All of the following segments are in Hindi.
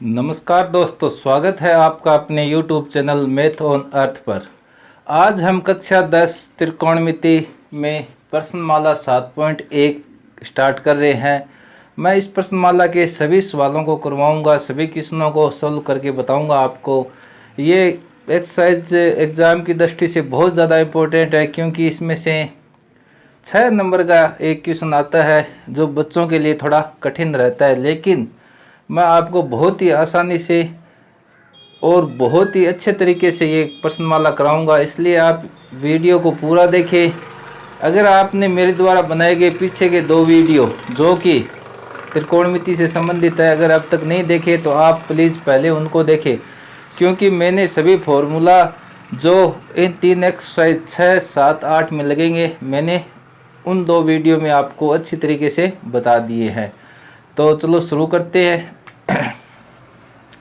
नमस्कार दोस्तों, स्वागत है आपका अपने YouTube channel math on earth पर। आज हम कक्षा 10 त्रिकोणमिति में प्रश्नमाला 7.1 स्टार्ट कर रहे हैं। मैं इस प्रश्नमाला के सभी सवालों को करवाऊंगा, सभी क्वेश्चनों को सॉल्व करके बताऊंगा आपको। ये एक्सरसाइज एग्ज़ाम की दृष्टि से बहुत ज़्यादा इम्पोर्टेंट है, क्योंकि इसमें से 6 नंबर का एक क्वेश्चन आता है जो बच्चों के लिए थोड़ा कठिन रहता है, लेकिन मैं आपको बहुत ही आसानी से और बहुत ही अच्छे तरीके से ये प्रश्नमाला कराऊंगा, इसलिए आप वीडियो को पूरा देखें। अगर आपने मेरे द्वारा बनाए गए पीछे के 2 वीडियो जो कि त्रिकोणमिति से संबंधित है, अगर अब तक नहीं देखे तो आप प्लीज़ पहले उनको देखें, क्योंकि मैंने सभी फॉर्मूला जो इन 3 एक्सरसाइज 6, 7, 8 में लगेंगे, मैंने उन 2 वीडियो में आपको अच्छी तरीके से बता दिए हैं। तो चलो शुरू करते हैं।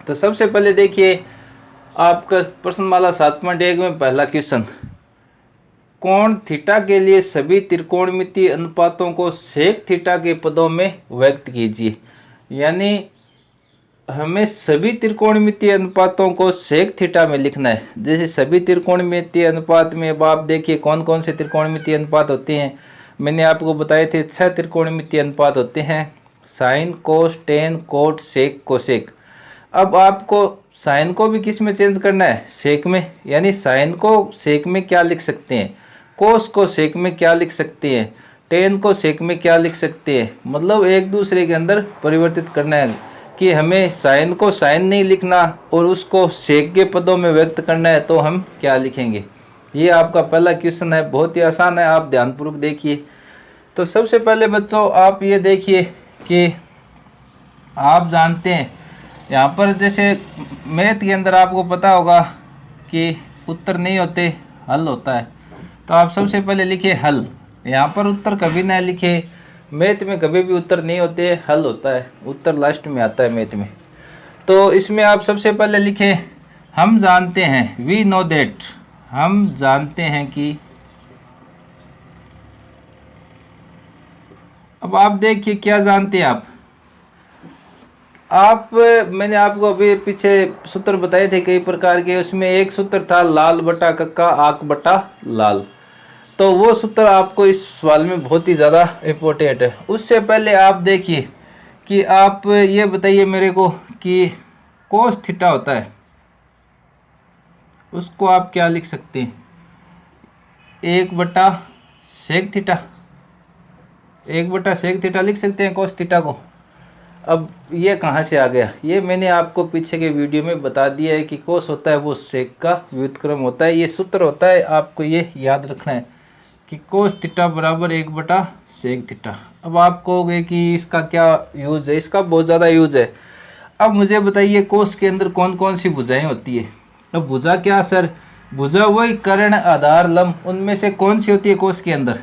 तो सबसे पहले देखिए, आपका प्रश्नमाला 7.1 में पहला क्वेश्चन, कोण थीटा के लिए सभी त्रिकोणमितीय अनुपातों को सेक थीटा के पदों में व्यक्त कीजिए। यानी हमें सभी त्रिकोणमितीय अनुपातों को सेक थीटा में लिखना है। जैसे सभी त्रिकोणमितीय अनुपात में अब आप देखिए कौन कौन से त्रिकोणमितीय अनुपात होते हैं। मैंने आपको बताए थे 6 त्रिकोणमितीय अनुपात होते हैं: साइन, कोस, टेन, कोट, सेक, कोसेक। अब आपको साइन को भी किस में चेंज करना है? सेक में। यानी साइन को सेक में क्या लिख सकते हैं? कोस को सेक में क्या लिख सकते हैं? टेन को सेक में क्या लिख सकते हैं? मतलब एक दूसरे के अंदर परिवर्तित करना है कि हमें साइन को साइन नहीं लिखना और उसको सेक के पदों में व्यक्त करना है, तो हम क्या लिखेंगे? ये आपका पहला क्वेश्चन है, बहुत ही आसान है, आप ध्यानपूर्वक देखिए। तो सबसे पहले बच्चों आप ये देखिए कि आप जानते हैं यहाँ पर जैसे मैथ के अंदर आपको पता होगा कि उत्तर नहीं होते, हल होता है। तो आप सबसे पहले लिखिए हल। यहाँ पर उत्तर कभी ना लिखे, मैथ में कभी भी उत्तर नहीं होते, हल होता है, उत्तर लास्ट में आता है मैथ में। तो इसमें आप सबसे पहले लिखें, हम जानते हैं, वी नो दैट, हम जानते हैं कि। अब आप देखिए क्या जानते हैं आप मैंने आपको अभी पीछे सूत्र बताए थे कई प्रकार के, उसमें एक सूत्र था लाल बटा कक्का आक बटा लाल। तो वो सूत्र आपको इस सवाल में बहुत ही ज़्यादा इम्पोर्टेंट है। उससे पहले आप देखिए कि आप ये बताइए मेरे को कि कोस थीटा होता है, उसको आप क्या लिख सकते हैं? 1 बटा सेक थीटा, 1 बटा सेक थीटा लिख सकते हैं कोस थीटा को। अब ये कहाँ से आ गया? ये मैंने आपको पीछे के वीडियो में बता दिया है कि कोस होता है वो सेक का व्युत्क्रम होता है, ये सूत्र होता है, आपको ये याद रखना है कि कोस थीटा बराबर 1 बटा सेक थीटा। अब आप कहोगे कि इसका क्या यूज़ है? इसका बहुत ज़्यादा यूज़ है। अब मुझे बताइए कोस के अंदर कौन कौन सी भुजाएं होती है? अब भुजा क्या सर? भुजा वही कर्ण, आधार, लंब, उनमें से कौन सी होती है कोस के अंदर?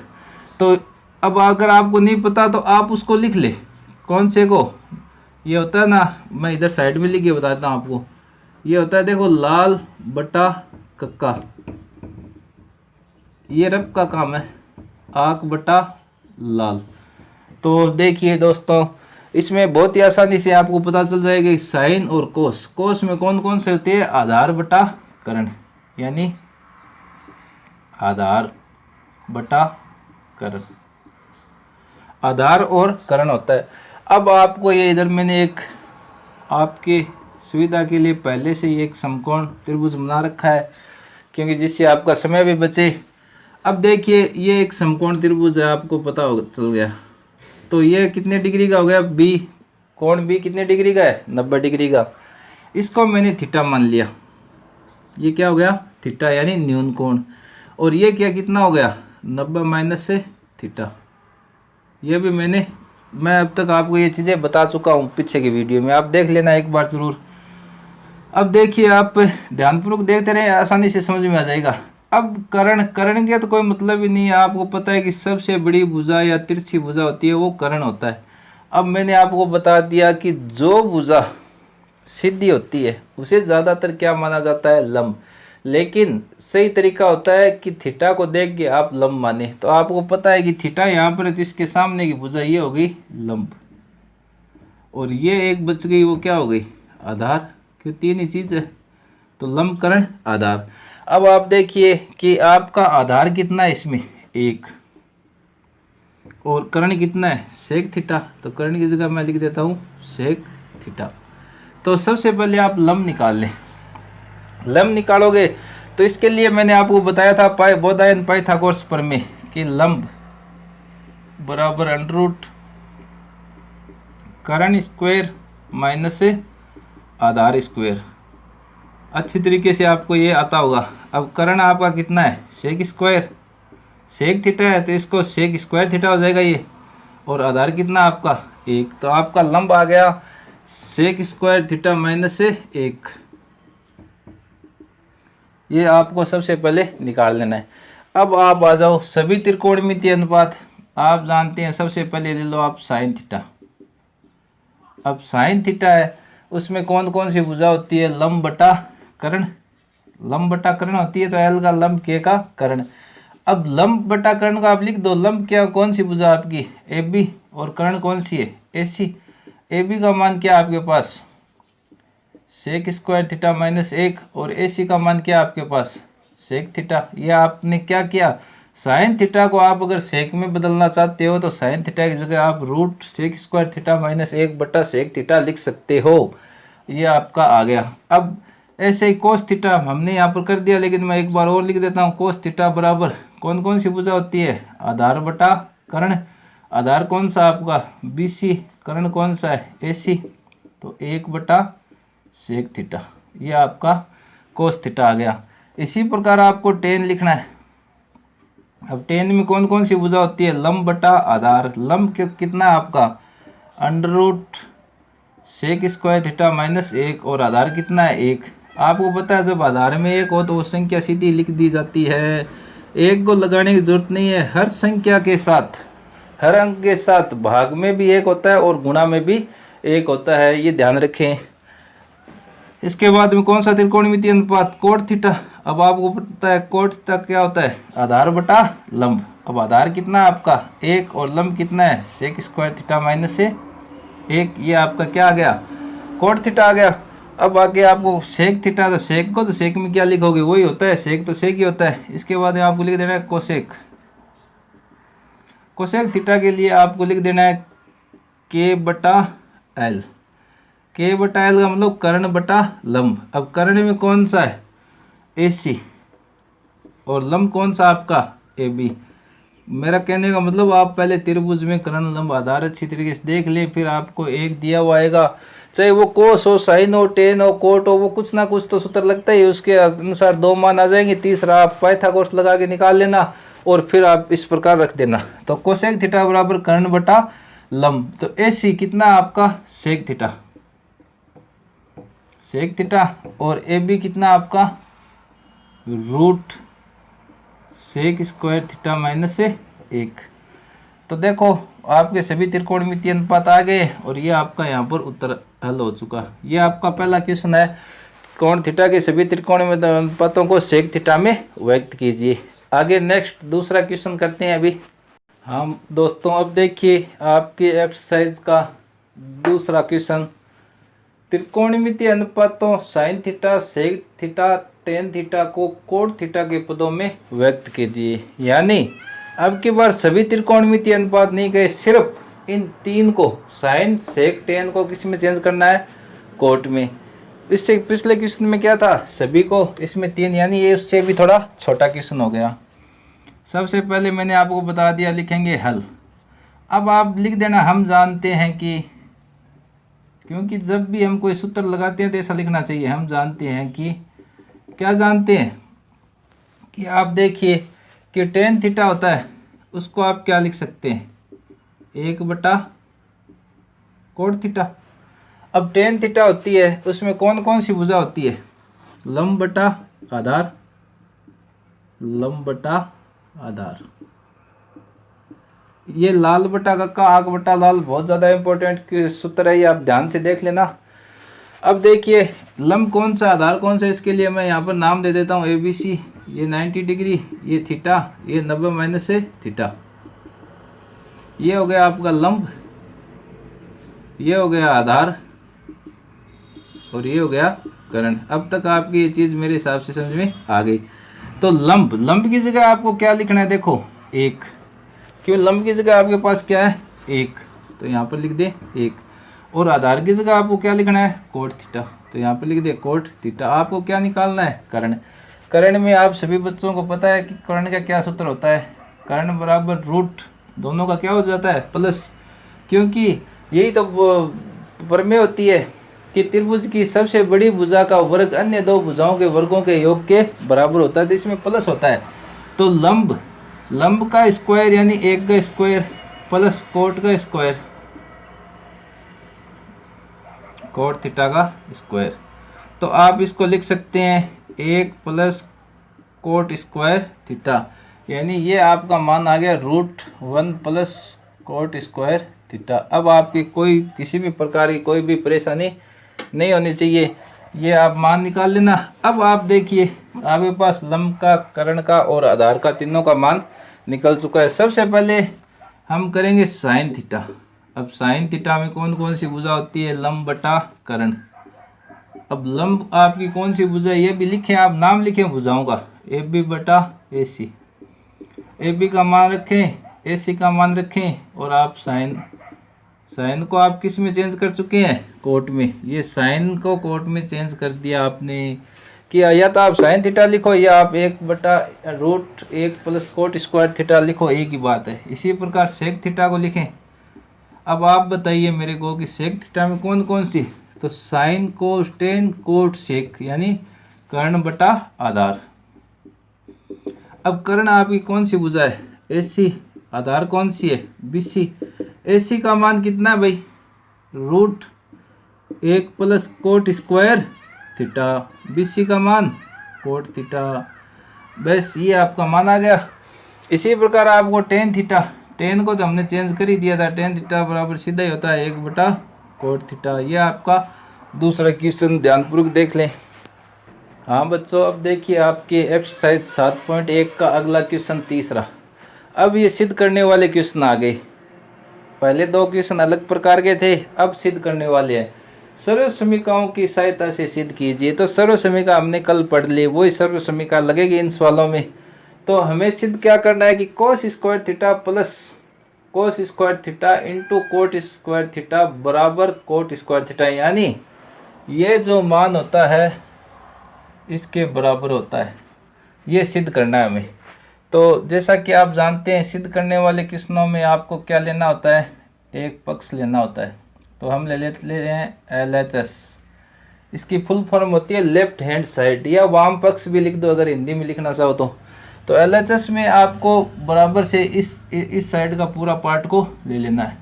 तो अब अगर आपको नहीं पता तो आप उसको लिख ले, कौन से को? ये होता है ना, मैं इधर साइड में लिख के बताता हूँ आपको। ये होता है देखो लाल बटा कक्का, ये रब का काम है, आक बटा लाल। तो देखिए दोस्तों, इसमें बहुत ही आसानी से आपको पता चल जाएगा कि साइन और कोस, कोस में कौन कौन से होते हैं? आधार बटा कर्ण, यानी आधार बटा कर्ण, आधार और कर्ण होता है। अब आपको ये इधर मैंने एक आपकी सुविधा के लिए पहले से ही एक समकोण त्रिभुज बना रखा है, क्योंकि जिससे आपका समय भी बचे। अब देखिए ये एक समकोण त्रिभुज है, आपको पता हो चल गया। तो ये कितने डिग्री का हो गया? बी, कोण बी कितने डिग्री का है? 90 डिग्री का। इसको मैंने थीटा मान लिया, ये क्या हो गया? थीटा, यानी न्यून कोण। और ये क्या कितना हो गया? 90 माइनस से थीटा। ये भी मैं अब तक आपको ये चीज़ें बता चुका हूँ पीछे की वीडियो में, आप देख लेना एक बार ज़रूर। अब देखिए आप ध्यानपूर्वक देखते रहे, आसानी से समझ में आ जाएगा। अब कर्ण के तो कोई मतलब ही नहीं है, आपको पता है कि सबसे बड़ी भुजा या तिरछी भुजा होती है वो कर्ण होता है। अब मैंने आपको बता दिया कि जो भुजा सीधी होती है उसे ज़्यादातर क्या माना जाता है? लंब। लेकिन सही तरीका होता है कि थीटा को देख के आप लंब माने। तो आपको पता है कि थीटा यहाँ पर है, तो इसके सामने की भुजा ये होगी लंब, और ये एक बच गई, वो क्या हो गई? आधार, क्यों तीन ही चीज़ है, तो लंब कर्ण आधार। अब आप देखिए कि आपका आधार कितना है इसमें, एक, और कर्ण कितना है, सेक थीटा, तो कर्ण की जगह मैं लिख देता हूँ सेक थीटा। तो सबसे पहले आप लंब निकाल लें। लंब निकालोगे तो इसके लिए मैंने आपको बताया था बोधायन पाइथागोरस प्रमेय कि लंब बराबर अंडर रूट कर्ण स्क्वायर माइनस आधार स्क्वायर। अच्छी तरीके से आपको ये आता होगा। अब कर्ण आपका कितना है, सेक स्क्वायर, सेक थीटा है तो इसको सेक स्क्वायर थीटा हो जाएगा ये, और आधार कितना आपका एक, तो आपका लंब आ गया सेक स्क्वायर थीटा माइनस एक। ये आपको सबसे पहले निकाल लेना है। अब आप आ जाओ सभी त्रिकोणमितीय अनुपात। आप जानते हैं, सबसे पहले ले लो आप साइन थीटा। अब साइन थीटा है, उसमें कौन कौन सी भुजा होती है, लंब बटा कर्ण, लंब बटा कर्ण होती है, तो एल का लंब के का कर्ण। अब लंब बटा कर्ण का आप लिख दो, लंब क्या कौन सी भुजा आपकी ए बी, और कर्ण कौन सी है ए सी। ए बी का मान क्या आपके पास सेक स्क्वायर थीटा माइनस एक, और ए सी का मान क्या आपके पास सेक थीटा। ये आपने क्या किया, साइन थीटा को आप अगर सेक में बदलना चाहते हो तो साइन थीटा की जगह आप root sec square theta minus एक बटा सेक थीटा लिख सकते हो। ये आपका आ गया। अब ऐसे ही कोस थीटा हमने यहाँ पर कर दिया, लेकिन मैं एक बार और लिख देता हूँ। कोस थीटा बराबर कौन कौन सी भुजा होती है, आधार बटा कर्ण। आधार कौन सा आपका बी सी, कर्ण कौन सा है ए सी, तो एक बटा सेक थीटा। ये आपका कोस थीटा आ गया। इसी प्रकार आपको टेन लिखना है। अब टेन में कौन कौन सी भुजा होती है, लंब बटा आधार। लंब कितना आपका under root sec square theta minus एक, और आधार कितना है एक। आपको पता है जब आधार में एक हो तो वो संख्या सीधी लिख दी जाती है, एक को लगाने की जरूरत नहीं है। हर संख्या के साथ, हर अंक के साथ भाग में भी एक होता है और गुणा में भी एक होता है, ये ध्यान रखें। इसके बाद में कौन सा त्रिकोणमितीय अनुपात, कोट थीटा। अब आपको पता है कोट थीटा क्या होता है, आधार बटा लंब। अब आधार कितना है आपका एक, और लंब कितना है सेक स्क्वायर थीटा माइनस से एक। ये आपका क्या आ गया, कोट थीटा आ गया। अब आगे आपको सेक थीटा, तो सेक को तो सेक में क्या लिखोगे, वही होता है सेक, तो सेक ही होता है। इसके बाद में आपको लिख देना है कोसेक। कोसेक थीटा के लिए आपको लिख देना है के बटा एल। के बटा एल का मतलब कर्ण बटा लंब। अब कर्ण में कौन सा है ए सी, और लंब कौन सा आपका ए बी। मेरा कहने का मतलब आप पहले त्रिभुज में कर्ण लंब आधार अच्छी तरीके से देख ले, फिर आपको एक दिया हुआ आएगा, चाहे वो कोस हो, साइन हो, टेन हो, कोट हो, वो कुछ ना कुछ तो सूत्र लगता ही है, उसके अनुसार दो मान आ जाएंगे। तीसरा आप पाइथागोरस लगा के निकाल लेना, और फिर आप इस प्रकार रख देना। तो कोसेक थीटा बराबर कर्ण बटा लंब। तो ए सी कितना आपका सेक थीटा, सेक थीटा, और ए बी कितना आपका root sec square theta minus से एक। तो देखो आपके सभी त्रिकोणमितीय अनुपात आ गए, और ये आपका यहाँ पर उत्तर हल हो चुका। ये आपका पहला क्वेश्चन है, कोण थीटा के सभी त्रिकोणमितीय अनुपातों को सेक थीटा में व्यक्त कीजिए। आगे नेक्स्ट दूसरा क्वेश्चन करते हैं अभी हम दोस्तों। अब देखिए आपकी एक्सरसाइज का दूसरा क्वेश्चन, त्रिकोणमितीय अनुपातों sine theta, sec theta, tan theta को कोट थीटा के पदों में व्यक्त कीजिए। यानी अब की बार सभी त्रिकोणमितीय अनुपात नहीं गए, सिर्फ इन तीन को, साइन सेक टेन को किस में चेंज करना है, कोट में। इससे पिछले क्वेश्चन में क्या था, सभी को, इसमें तीन, यानी ये उससे भी थोड़ा छोटा क्वेश्चन हो गया। सबसे पहले मैंने आपको बता दिया, लिखेंगे हल। अब आप लिख देना हम जानते हैं कि, क्योंकि जब भी हम कोई सूत्र लगाते हैं तो ऐसा लिखना चाहिए, हम जानते हैं कि, क्या जानते हैं कि आप देखिए कि टेन थीटा होता है, उसको आप क्या लिख सकते हैं, एक बटा कोट थीटा। अब टेन थीटा होती है, उसमें कौन कौन सी भुजा होती है, लंब बटा आधार, लंब बटा आधार। ये लाल बटा कक्का, आग बटा लाल, बहुत ज़्यादा इंपॉर्टेंट सूत्र है, ये आप ध्यान से देख लेना। अब देखिए लंब कौन सा, आधार कौन सा, इसके लिए मैं यहाँ पर नाम दे देता हूँ ए बी सी। ये 90 डिग्री, ये थीटा, ये 90 माइनस से थीटा। ये हो गया आपका लंब, ये हो गया आधार, और ये हो गया कर्ण। अब तक आपकी ये चीज़ मेरे हिसाब से समझ में आ गई। तो लंब, लंब की जगह आपको क्या लिखना है, देखो 1, क्यों लंब की जगह आपके पास क्या है 1, तो यहाँ पर लिख दे 1। और आधार की जगह आपको क्या लिखना है कोट थीटा, तो यहाँ पर लिख दे कोट थीटा। आपको क्या निकालना है कर्ण। कर्ण में आप सभी बच्चों को पता है कि कर्ण का क्या सूत्र होता है, कर्ण बराबर रूट दोनों का क्या हो जाता है प्लस, क्योंकि यही तो प्रमेय होती है कि त्रिभुज की सबसे बड़ी भुजा का वर्ग अन्य दो भुजाओं के वर्गों के योग के बराबर होता है, तो इसमें प्लस होता है। तो लंब, लंब का स्क्वायर यानी 1 का स्क्वायर प्लस कोट का स्क्वायर, कोट थीटा का स्क्वायर। तो आप इसको लिख सकते हैं 1 प्लस कोट स्क्वायर थीटा, यानी ये आपका मान आ गया √1 प्लस कोट स्क्वायर थीटा। अब आपकी कोई किसी भी प्रकार की कोई भी परेशानी नहीं होनी चाहिए, ये आप मान निकाल लेना। अब आप देखिए आपके पास लंब का, कर्ण का और आधार का तीनों का मान निकल चुका है। सबसे पहले हम करेंगे साइन थीटा। अब साइन थीटा में कौन कौन सी भुजा होती है, लंब बटा कर्ण। अब लंब आपकी कौन सी भुजा है ये भी लिखें, आप नाम लिखें भुजाओं का, ए बी बटा ए सी। ए बी का मान रखें, ए सी का मान रखें, और आप साइन, साइन को आप किस में चेंज कर चुके हैं कोट में, ये साइन को कोट में चेंज कर दिया आपने किया। या तो आप साइन थीटा लिखो या आप 1/√1 प्लस कोट स्क्वायर थीटा लिखो, एक ही बात है। इसी प्रकार सेक थीटा को लिखें। अब आप बताइए मेरे को कि सेक थीटा में कौन कौन सी, तो sine cos tan cot sec यानी कर्ण बटा आधार। अब कर्ण आपकी कौन सी भुजा है ए सी, आधार कौन सी है बी सी। ए सी का मान कितना है भाई √1 plus cot square theta, B C का मान कोट थीटा। बस ये आपका मान आ गया। इसी प्रकार आपको टेन थीटा, टेन को तो हमने चेंज कर ही दिया था, टेन थीटा बराबर सीधा ही होता है 1/कोट थीटा। ये आपका दूसरा क्वेश्चन ध्यानपूर्वक देख लें। हाँ बच्चों, अब देखिए आपके एक्सरसाइज 7.1 का अगला क्वेश्चन तीसरा। अब ये सिद्ध करने वाले क्वेश्चन आ गए। पहले दो क्वेश्चन अलग प्रकार के थे, अब सिद्ध करने वाले हैं। सर्व समीकरणों की सहायता से सिद्ध कीजिए। तो सर्व समीकरण हमने कल पढ़ लिए, वही सर्व समीकरण लगेगी इन सवालों में। तो हमें सिद्ध क्या करना है कि कोस square theta plus cos square theta into coat square theta बराबर कोट स्क्वायर थीटा, यानी ये जो मान होता है इसके बराबर होता है। ये सिद्ध करना है हमें। तो जैसा कि आप जानते हैं सिद्ध करने वाले क्वेश्चनों में आपको क्या लेना होता है, एक पक्ष लेना होता है। तो हम ले हैं LHS। इसकी फुल फॉर्म होती है लेफ्ट हैंड साइड, या वाम पक्ष भी लिख दो अगर हिंदी में लिखना चाहो तो LHS में आपको बराबर से इस साइड का पूरा पार्ट को ले लेना है।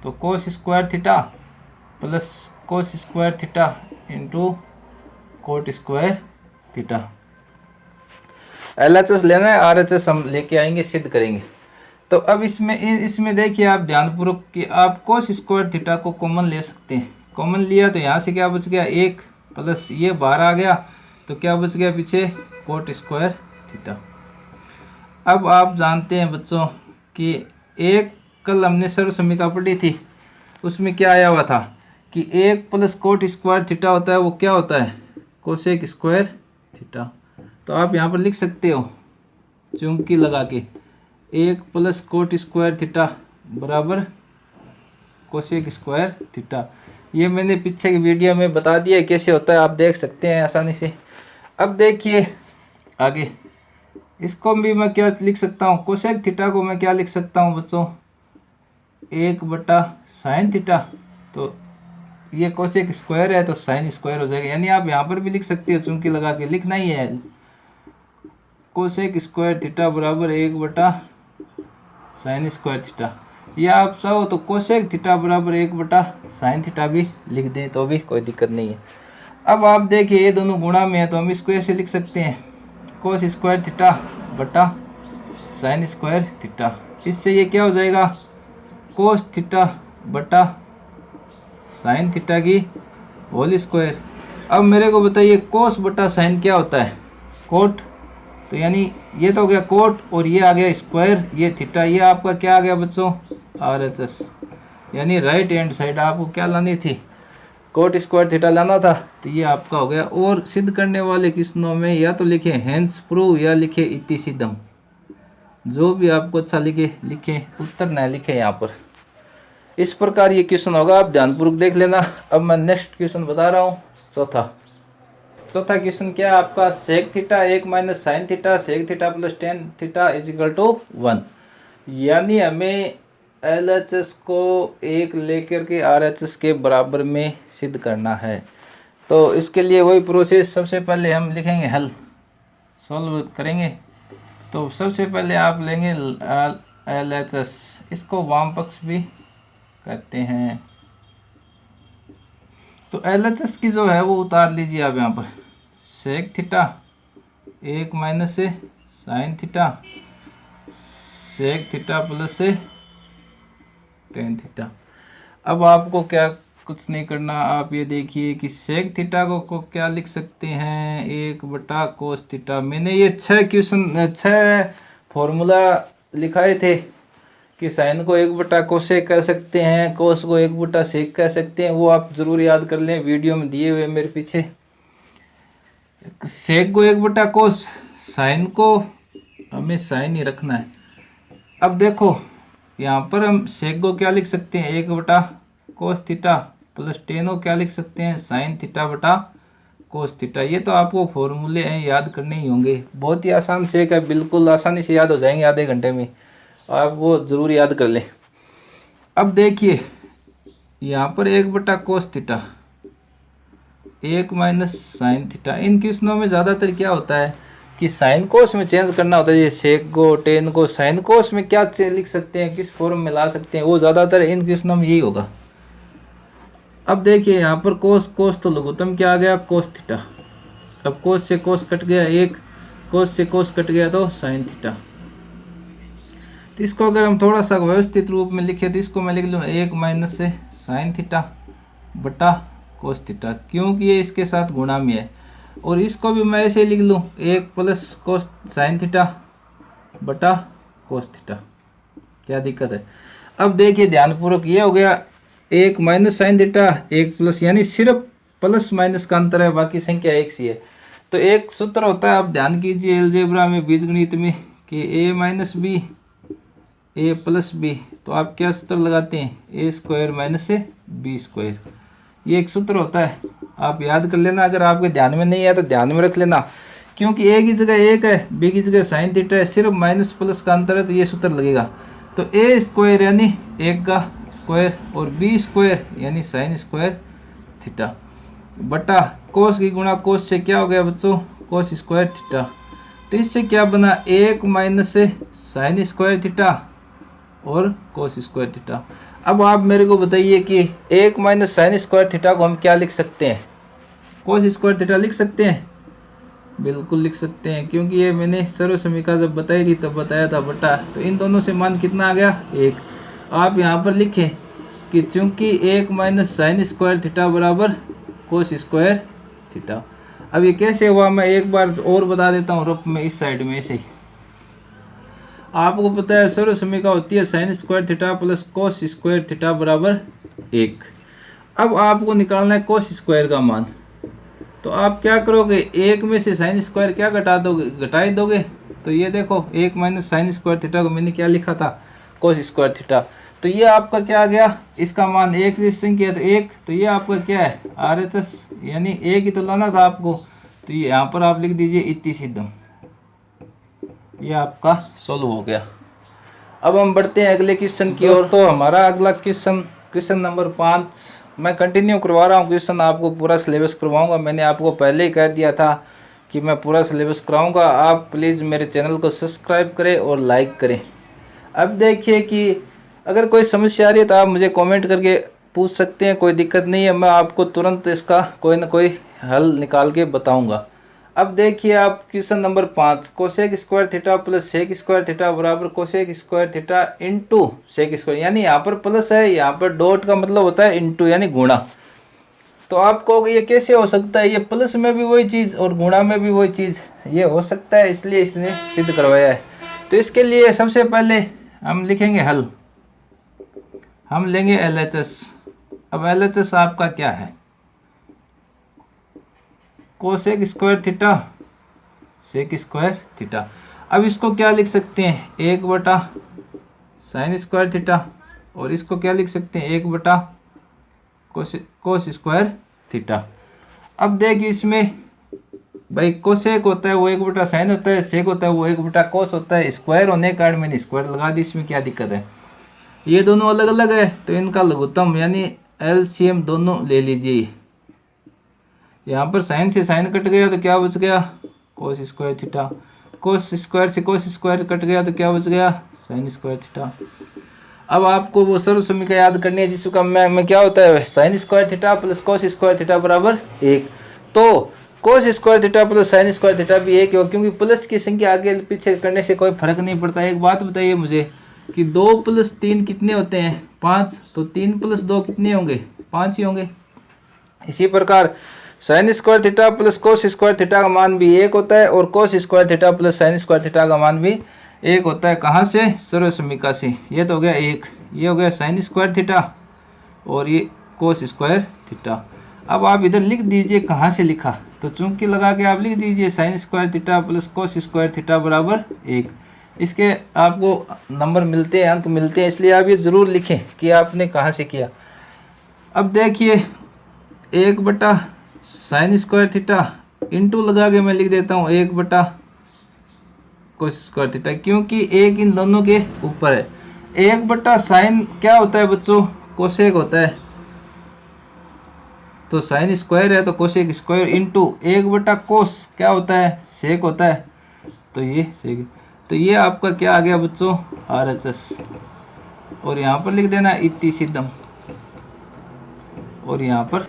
तो कोस square theta plus cos square theta into coat square theta. LHS लेना है, RHS हम लेके आएंगे, सिद्ध करेंगे। तो अब इसमें देखिए आप ध्यानपूर्वक कि आप कोस स्क्वायर थीटा को कॉमन ले सकते हैं। कॉमन लिया तो यहाँ से क्या बच गया 1 प्लस ये बाहर आ गया, तो क्या बच गया पीछे कोट स्क्वायर थीटा। अब आप जानते हैं बच्चों कि एक कल हमने सर्व समीकरण पढ़ी थी, उसमें क्या आया हुआ था कि 1 प्लस कोट स्क्वायर थीटा होता है, वो क्या होता है कोसेक स्क्वायर थीटा। तो आप यहाँ पर लिख सकते हो चुंबकी लगा के 1 प्लस कोट स्क्वायर थीटा बराबर कोसेक स्क्वायर थीटा। ये मैंने पीछे की वीडियो में बता दिया कैसे होता है, आप देख सकते हैं आसानी से। अब देखिए आगे, इसको भी मैं क्या लिख सकता हूँ, कोसेक थीटा को मैं क्या लिख सकता हूँ बच्चों 1/साइन थीटा। तो ये कोसेक स्क्वायर है तो साइन स्क्वायर हो जाएगा, यानी आप यहाँ पर भी लिख सकते हो चुंबकी लगा के, लिखना ही है कोसेक स्क्वायर थीटा बराबर 1/साइन स्क्वायर थीटा। या आप चाहो तो कोसेक थीटा बराबर 1/साइन थीटा भी लिख दें तो भी कोई दिक्कत नहीं है। अब आप देखिए ये दोनों गुणा में है तो हम इसको ऐसे लिख सकते हैं कोस स्क्वायर थीटा बटा साइन स्क्वायर थीटा। इससे ये क्या हो जाएगा कोस थीटा बटा साइन थीटा की होल स्क्वायर। अब मेरे को बताइए कोस बटा साइन क्या होता है कोट, तो यानी ये तो हो गया कोट और ये आ गया स्क्वायर, ये थीटा, ये आपका क्या आ गया बच्चों RHS। यानी राइट हैंड साइड आपको क्या लानी थी कोट स्क्वायर थीटा लाना था, तो ये आपका हो गया। और सिद्ध करने वाले क्वेश्चनों में या तो लिखे हेंस प्रूव या लिखे इति सिद्धम, जो भी आपको अच्छा लिखे, उत्तर न लिखे यहाँ पर। इस प्रकार ये क्वेश्चन होगा, आप ध्यानपूर्वक देख लेना। अब मैं नेक्स्ट क्वेश्चन बता रहा हूँ। चौथा क्वेश्चन क्या है आपका, sec theta 1 minus sine theta sec theta plus tan theta is equal to 1। यानी हमें LHS को 1 लेकर के RHS के बराबर में सिद्ध करना है। तो इसके लिए वही प्रोसेस, सबसे पहले हम लिखेंगे हल, सॉल्व करेंगे। तो सबसे पहले आप लेंगे LHS, इसको वाम पक्ष भी कहते हैं। तो LHS की जो है वो उतार लीजिए आप यहाँ पर, सेक थीटा 1 माइनस से sine theta sec theta plus से टेन थीटा। अब आपको क्या कुछ नहीं करना, आप ये देखिए कि सेक थीटा को क्या लिख सकते हैं, 1 कोस थीटा। मैंने ये 6 फॉर्मूला लिखाए थे कि साइन को 1 कोसेक कह सकते हैं, कोस को 1 सेक कह सकते हैं। वो आप ज़रूर याद कर लें, वीडियो में दिए हुए मेरे पीछे। सेक को 1 कोस, साइन को हमें साइन ही रखना है। अब देखो यहाँ पर हम सेक को क्या लिख सकते हैं, 1 कोस थीटा प्लस टेन को क्या लिख सकते हैं, साइन थीटा बटा कोस थीटा। ये तो आपको फॉर्मूले हैं, याद करने ही होंगे। बहुत ही आसान सेक है, बिल्कुल आसानी से याद हो जाएंगे आधे घंटे में, आप वो ज़रूर याद कर लें। अब देखिए यहाँ पर 1 cos theta 1 minus sine theta. इन क्वेश्चनों में ज़्यादातर क्या होता है कि साइन कोस में चेंज करना होता है। ये सेक को टेन को साइन कोस में क्या लिख सकते हैं, किस फॉर्म में ला सकते हैं, वो ज़्यादातर इन क्वेश्चनों में यही होगा। अब देखिए यहाँ पर कोस तो लघुत्तम क्या आ गया, कोस थीटा। अब कोस से कोस कट गया, 1 कोस से कोस कट गया तो साइन थीटा। तो इसको अगर हम थोड़ा सा व्यवस्थित रूप में लिखे तो इसको मैं लिख लूँ 1 माइनस से साइन थीटा बटा कोस थीटा, क्योंकि ये इसके साथ गुणा में है। और इसको भी मैं ऐसे लिख लूँ 1 प्लस कोस साइन थीटा बटा कोस थीटा, क्या दिक्कत है। अब देखिए ध्यानपूर्वक, ये हो गया 1 माइनस साइन थीटा 1 प्लस, यानी सिर्फ प्लस माइनस का अंतर है, बाकी संख्या एक सी है। तो एक सूत्र होता है, आप ध्यान कीजिए अलजेब्रा में, बीजगणित में, कि a minus B a plus B. तो आप क्या सूत्र लगाते हैं, a स्क्वायर माइनस से बी स्क्वायर। ये एक सूत्र होता है, आप याद कर लेना। अगर आपके ध्यान में नहीं है तो ध्यान में रख लेना, क्योंकि a की जगह 1 है, b की जगह साइन थीटा है, सिर्फ माइनस प्लस का अंतर है, तो ये सूत्र लगेगा। तो a स्क्वायर यानी 1 का स्क्वायर और b स्क्वायर यानी साइन स्क्वायर थीटा बटा कोस की गुणा कोस से क्या हो गया बच्चों, कोस स्क्वायर थीटा। तो इससे क्या बना, 1 माइनस से साइन स्क्वायर थीटा और कोस स्क्वायर थीटा। अब आप मेरे को बताइए कि 1 माइनस साइन स्क्वायर थीटा को हम क्या लिख सकते हैं, कोस स्क्वायर थीटा लिख सकते हैं, बिल्कुल लिख सकते हैं, क्योंकि ये मैंने सर्व समीकरण जब बताई थी तब बताया था बटा। तो इन दोनों से मान कितना आ गया, 1। आप यहाँ पर लिखें कि चूंकि 1 माइनस साइन स्क्वायर थीटा बराबर कोस स्क्वायर थीटा। अब ये कैसे हुआ मैं एक बार और बता देता हूँ रफ में, इस साइड में ऐसे ही। आपको पता है सर्व समीकरण होती है sign square theta plus cos square theta बराबर 1। अब आपको निकालना है कोस स्क्वायर का मान। तो आप क्या करोगे, 1 में से साइन स्क्वायर क्या घटा ही दोगे। तो ये देखो 1 माइनस साइन स्क्वायर थीटा को मैंने क्या लिखा था, कोस स्क्वायर थीटा। तो ये आपका क्या आ गया, इसका मान 1 से संख्या तो 1, तो ये आपका क्या है RHS, यानी 1 ही तो लाना था आपको। तो ये यहाँ पर आप लिख दीजिए इति सिद्धम। ये आपका सोल्व हो गया। अब हम बढ़ते हैं अगले क्वेश्चन की ओर। तो हमारा अगला क्वेश्चन नंबर 5, मैं कंटिन्यू करवा रहा हूँ क्वेश्चन, आपको पूरा सिलेबस करवाऊंगा। मैंने आपको पहले ही कह दिया था कि मैं पूरा सिलेबस कराऊंगा। आप प्लीज़ मेरे चैनल को सब्सक्राइब करें और लाइक करें। अब देखिए कि अगर कोई समस्या आ रही है तो आप मुझे कमेंट करके पूछ सकते हैं, कोई दिक्कत नहीं है, मैं आपको तुरंत इसका कोई ना कोई हल निकाल के बताऊंगा। अब देखिए आप question number 5, cosec square theta plus sec square theta बराबर cosec square theta into sec square, यानी यहाँ पर प्लस है, यहाँ पर डॉट का मतलब होता है इंटू यानी गुणा। तो आप कहोगे ये कैसे हो सकता है, ये प्लस में भी वही चीज़ और गुणा में भी वही चीज़, ये हो सकता है, इसलिए इसने सिद्ध करवाया है। तो इसके लिए सबसे पहले हम लिखेंगे हल, हम लेंगे LHS। अब LHS आपका क्या है, cosec square theta sec square theta. अब इसको क्या लिख सकते हैं, 1 बटा साइन स्क्वायर थीटा, और इसको क्या लिख सकते हैं, 1 बटा कोस स्क्वायर थीटा। अब देखिए इसमें भाई कोसेक होता है वो 1 बटा साइन होता है, सेक होता है वो 1 बटा कोस होता है। स्क्वायर होने के कारण मैंने स्क्वायर लगा दी, इसमें क्या दिक्कत है। ये दोनों अलग अलग है तो इनका लघुत्तम यानी एलसीएम दोनों ले लीजिए। यहाँ पर साइन से साइन कट गया तो क्या बच गया, कोस स्क्वायर थीटा। कोस स्क्वायर से कोस स्क्वायर कट गया तो क्या बच गया, साइन स्क्वायर थीटा। अब आपको वो सर्व समीकरण याद करनी है जिसका में क्या होता है, sign square theta plus cos square theta बराबर 1। तो कोस square theta plus sign square theta भी 1 हो, क्योंकि प्लस की संख्या आगे पीछे करने से कोई फर्क नहीं पड़ता। एक बात बताइए मुझे कि 2 + 3 कितने होते हैं, 5, तो 3 + 2 कितने होंगे, 5 ही होंगे। इसी प्रकार sign square theta plus cos square theta का मान भी 1 होता है, और कोस square theta plus sign square theta का मान भी 1 होता है। कहाँ से, सर्व समीकरण से। ये तो हो गया 1, ये हो गया साइन स्क्वायर थीटा और ये कोस स्क्वायर थीटा। अब आप इधर लिख दीजिए कहाँ से लिखा, तो चूंकि लगा के आप लिख दीजिए sign square theta plus cos square theta बराबर 1। इसके आपको नंबर मिलते हैं, अंक मिलते हैं, इसलिए आप ये ज़रूर लिखें कि आपने कहाँ से किया। अब देखिए 1 बटा साइन स्क्वायर थीटा इंटू लगा के मैं लिख देता हूँ 1 बटा कोस स्क्वायर थीटा, क्योंकि 1 इन दोनों के ऊपर है। 1 बटा साइन क्या होता है बच्चों, कोसेक होता है, तो साइन स्क्वायर है तो कोसेक स्क्वायर इंटू 1 बटा कोस क्या होता है, सेक होता है, तो ये सेक। तो ये आपका क्या आ गया बच्चों, RHS, और यहाँ पर लिख देना इति सिद्धम, और यहाँ पर।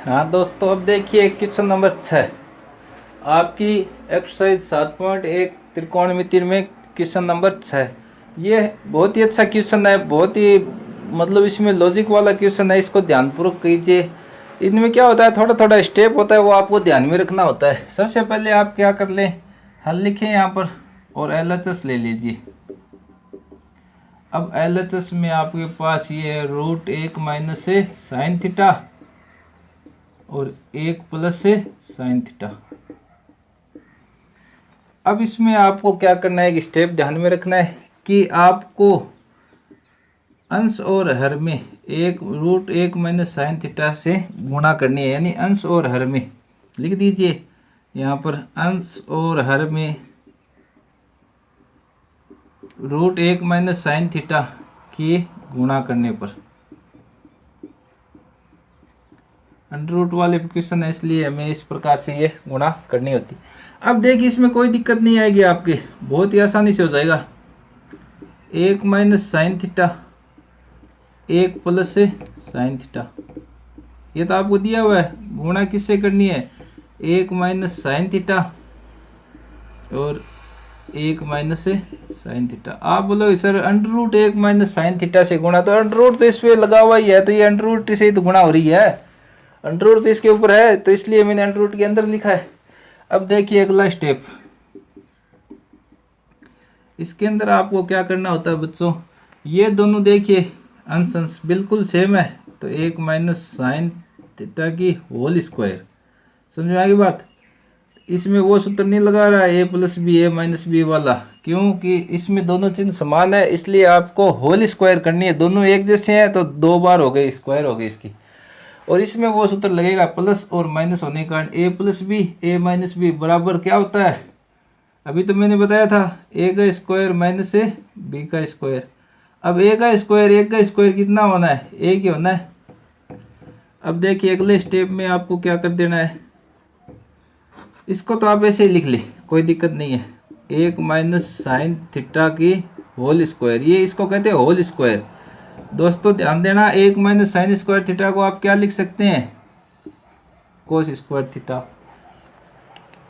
हाँ दोस्तों, अब देखिए क्वेश्चन नंबर 6 आपकी एक्सरसाइज 7.1 त्रिकोणमिति में क्वेश्चन नंबर 6। ये बहुत ही अच्छा क्वेश्चन है, बहुत ही मतलब इसमें लॉजिक वाला क्वेश्चन है, इसको ध्यानपूर्वक कीजिए। इनमें क्या होता है, थोड़ा थोड़ा स्टेप होता है, वो आपको ध्यान में रखना होता है। सबसे पहले आप क्या कर लें, हल लिखें यहाँ पर और LHS ले लीजिए। अब LHS में आपके पास ये है √1 माइनस से साइन थीटा और 1 प्लस से साइन थीटा। अब इसमें आपको क्या करना है, एक स्टेप ध्यान में रखना है कि आपको अंश और हर में √1 माइनस साइन थीटा से गुणा करनी है, यानी अंश और हर में लिख दीजिए यहाँ पर अंश और हर में √1 माइनस साइन थीटा की गुणा करने पर। अंडर रूट वाले क्वेश्चन है इसलिए हमें इस प्रकार से ये गुणा करनी होती। अब देखिए इसमें कोई दिक्कत नहीं आएगी, आपके बहुत ही आसानी से हो जाएगा। 1 माइनस साइन थीटा 1 प्लस से साइन थीटा, ये तो आपको दिया हुआ है। गुणा किससे करनी है, 1 माइनस साइन थीटा और 1 माइनस से साइन थीटा। आप बोलो सर √1 माइनस साइन थीटा से गुणा, तो अंडर रूट तो इस पर लगा हुआ ही है, तो ये अंडर रूट से ही तो गुणा हो रही है, अंडर रूट तो इसके ऊपर है, तो इसलिए मैंने अंडर रूट के अंदर लिखा है। अब देखिए अगला स्टेप, इसके अंदर आपको क्या करना होता है बच्चों, ये दोनों देखिए अंश अंश बिल्कुल सेम है, तो 1 माइनस साइन थीटा की होल स्क्वायर, समझ में आ गई बात। इसमें वो सूत्र नहीं लगा रहा है a plus B a minus B वाला, क्योंकि इसमें दोनों चिन्ह समान है, इसलिए आपको होल स्क्वायर करनी है। दोनों एक जैसे हैं तो 2 बार हो गए, स्क्वायर हो गई इसकी। और इसमें वो सूत्र लगेगा प्लस और माइनस होने के कारण a plus B a minus B बराबर क्या होता है, अभी तो मैंने बताया था a का स्क्वायर माइनस से b का स्क्वायर। अब a का स्क्वायर कितना होना है, 1 ही होना है। अब देखिए अगले स्टेप में आपको क्या कर देना है, इसको तो आप ऐसे ही लिख ले, कोई दिक्कत नहीं है। 1 माइनस साइन थीटा की होल स्क्वायर, ये इसको कहते हैं होल स्क्वायर। दोस्तों ध्यान देना, 1 माइनस साइन स्क्वायर थीटा को आप क्या लिख सकते हैं, कोस स्क्वायर थीटा।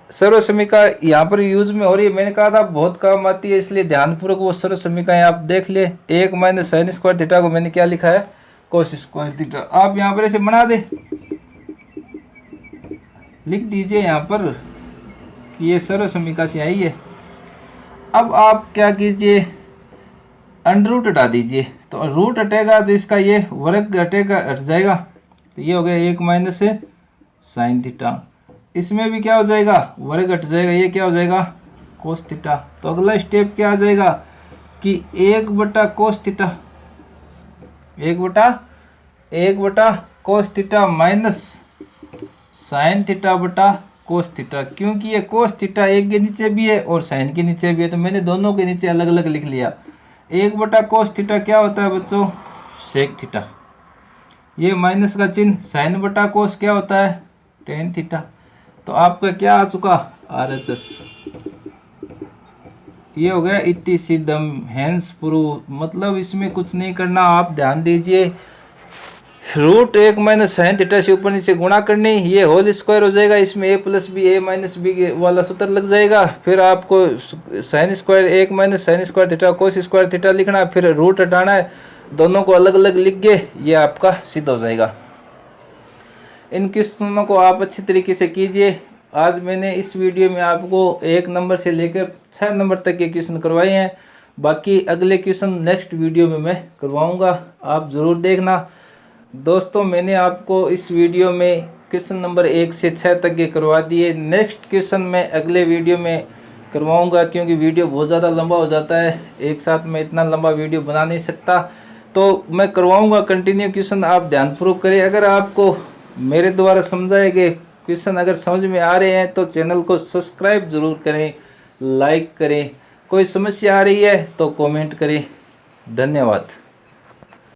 सर्व समीकरण यहाँ पर यूज में हो रही है, मैंने कहा था बहुत काम आती है, इसलिए ध्यानपूर्वक वो सर्व समीकरण आप देख ले। 1 माइनस साइन स्क्वायर थीटा को मैंने क्या लिखा है, कोस स्क्वायर थीटा। आप यहाँ पर ऐसे बना दे, लिख दीजिए यहाँ पर कि ये सर्व समीकरण से आई है। अब आप क्या कीजिए, अंडर रूट हटा दीजिए, तो रूट हटेगा तो इसका ये वर्ग हटेगा, हट जाएगा, तो ये हो गया 1 माइनस से साइन थीटा। इसमें भी क्या हो जाएगा, वर्ग घट जाएगा, ये क्या हो जाएगा कोस थीटा। तो अगला स्टेप क्या आ जाएगा कि 1/cos theta, 1/1 cos theta minus sine theta बटा कोस थीटा, क्योंकि ये कोस थीटा एक के नीचे भी है और साइन के नीचे भी है, तो मैंने दोनों के नीचे अलग अलग लिख लिया। 1/cos थीटा क्या होता है बच्चों, सेक थीटा। ये माइनस का चिन्ह, साइन बटा कोस क्या होता है, टेन थीटा। तो आपका क्या आ चुका, RHS। ये हो गया इति सिद्धम हैंस प्रूव। मतलब इसमें कुछ नहीं करना, आप ध्यान दीजिए, √1 माइनस साइन थीटा से ऊपर नीचे गुणा करनी, ये होल स्क्वायर हो जाएगा, इसमें a plus B a minus B वाला सूत्र लग जाएगा। फिर आपको sine square 1 minus sine square theta cos square theta लिखना है, फिर रूट हटाना है, दोनों को अलग अलग लिख के ये आपका सिद्ध हो जाएगा। इन क्वेश्चनों को आप अच्छी तरीके से कीजिए। आज मैंने इस वीडियो में आपको 1 नंबर से लेकर 6 नंबर तक के क्वेश्चन करवाए हैं, बाकी अगले क्वेश्चन नेक्स्ट वीडियो में मैं करवाऊंगा, आप ज़रूर देखना। दोस्तों मैंने आपको इस वीडियो में क्वेश्चन नंबर 1 से 6 तक के करवा दिए। नेक्स्ट क्वेश्चन मैं अगले वीडियो में करवाऊंगा, क्योंकि वीडियो बहुत ज़्यादा लंबा हो जाता है, एक साथ मैं इतना लंबा वीडियो बना नहीं सकता, तो मैं करवाऊंगा कंटिन्यू क्वेश्चन, आप ध्यानपूर्वक करें। अगर आपको मेरे द्वारा समझाए गए क्वेश्चन अगर समझ में आ रहे हैं तो चैनल को सब्सक्राइब ज़रूर करें, लाइक करें। कोई समस्या आ रही है तो कमेंट करें। धन्यवाद।